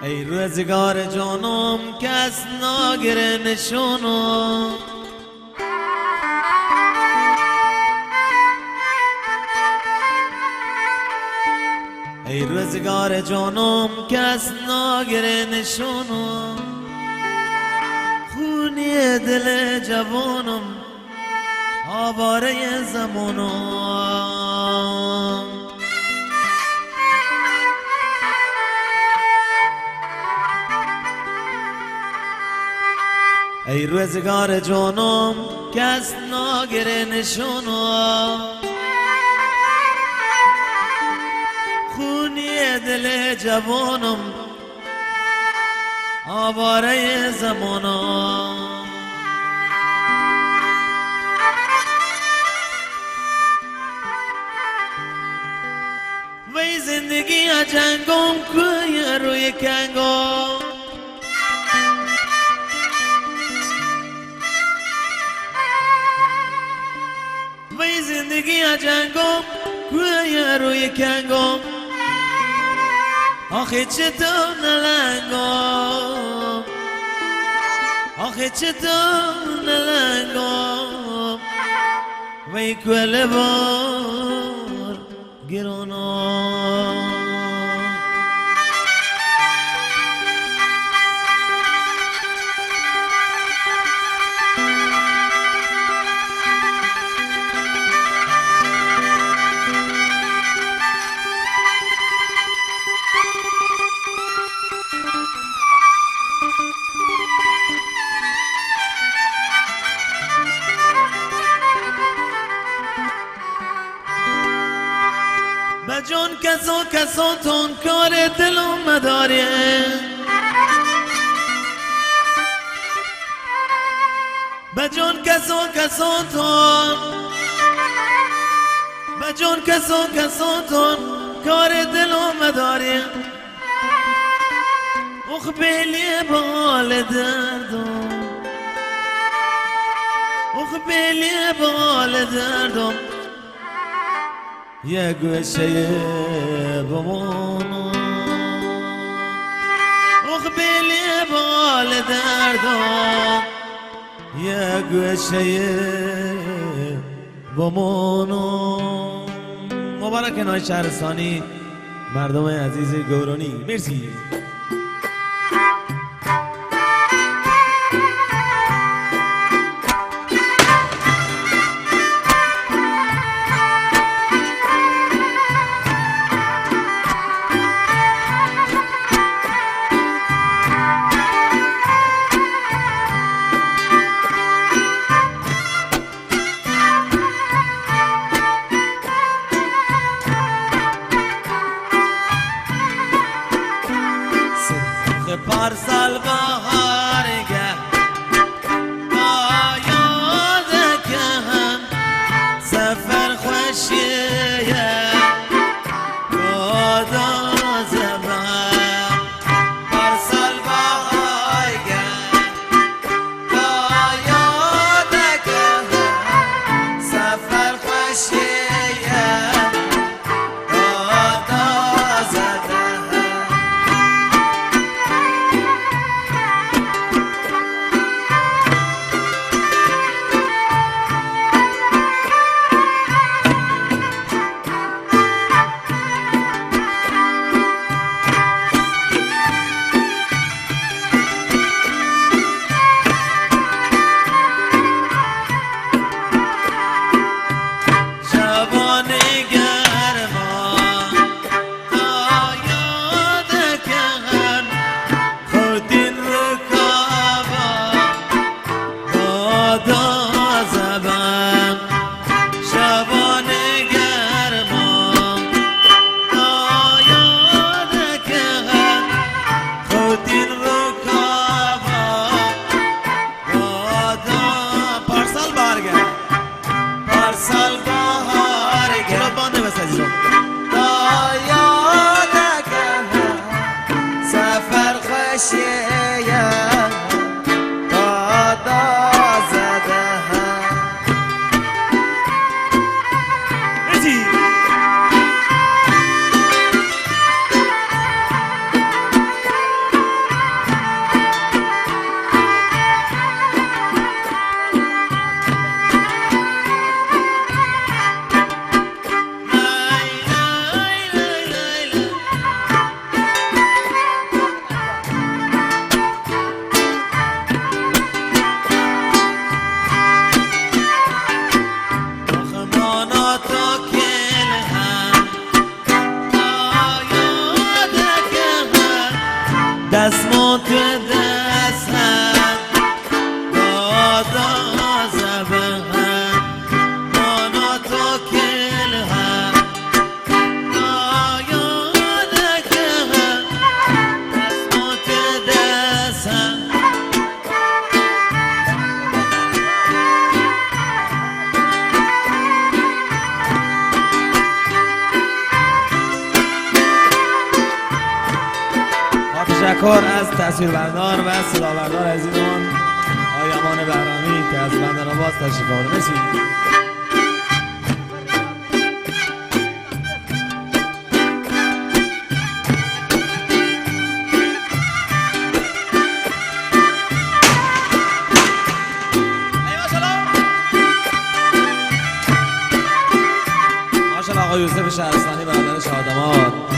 ای روزگار جانم کس ناگره نشونم، ای روزگار جانم کس ناگره نشونم، خونی دل جوانم آواره زمانم. ای روزگار جانم کس ناگره نشونم، خونی دل جوانم آواره زمانم. وی زندگی جنگم کوی روی کنگم، وی زندگی جنگم کوی روی کنگم، آخه چطور نلنگم، آخه چطور نلنگم، وی کل بار گرانم. بجان کسان تون کار دلم مداره، بجان کسان تون، بجان کسان تون کار دلم مداره، اخبیلی بال دردم، اخبیلی بال دردم، یه گوشه بمونم، اخبیلی بال دردم، یه گوشه بمونم. مبارک نای شهرستانی مردم عزیز گورانی، مرسی. پارسال بهارگه با یادکه سفر خوشیه خدا زبان. پارسال بهارگه با یادکه سفر خوشیه خدا زبان. تشکر از تصویربردار و صدابردار عزیزمان آقای امان بهرامی که از بندرآباد تشریف آورده. مرسی. ماشاءالله آقای یوسف شهرستانی برادر شادماد.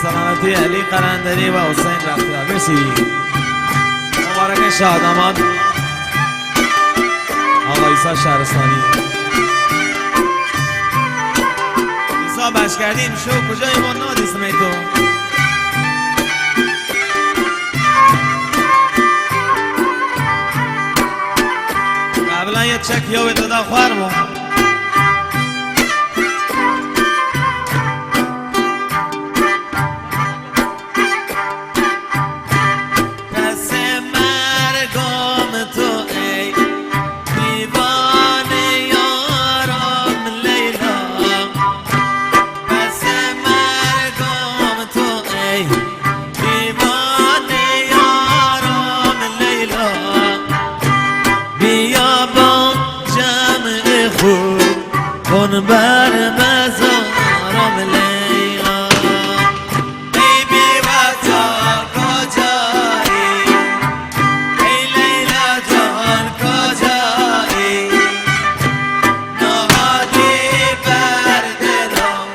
سلامتی علی قرندری و حسین رفتار. مرسی. مبارک شادماد آقا عیسی شهرستانی. عیسی بشکردیم شو کجای ما نادیستم ای تو. قبلا یه چک یا دادا خوارمو بر مزارم لیلا ای بی وطن کجایی ای لیلا جان کجایی نهادی بر دلم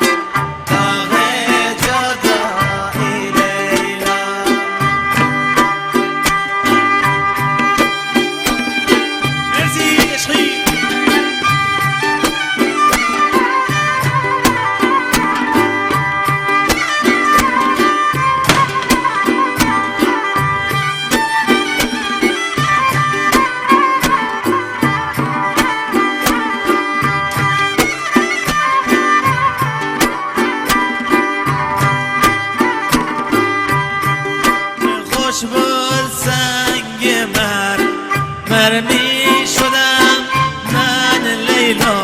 داغ جدایی لیلا. مرسی عشقی. خوش بود سنگ مرمی شدم من لیلا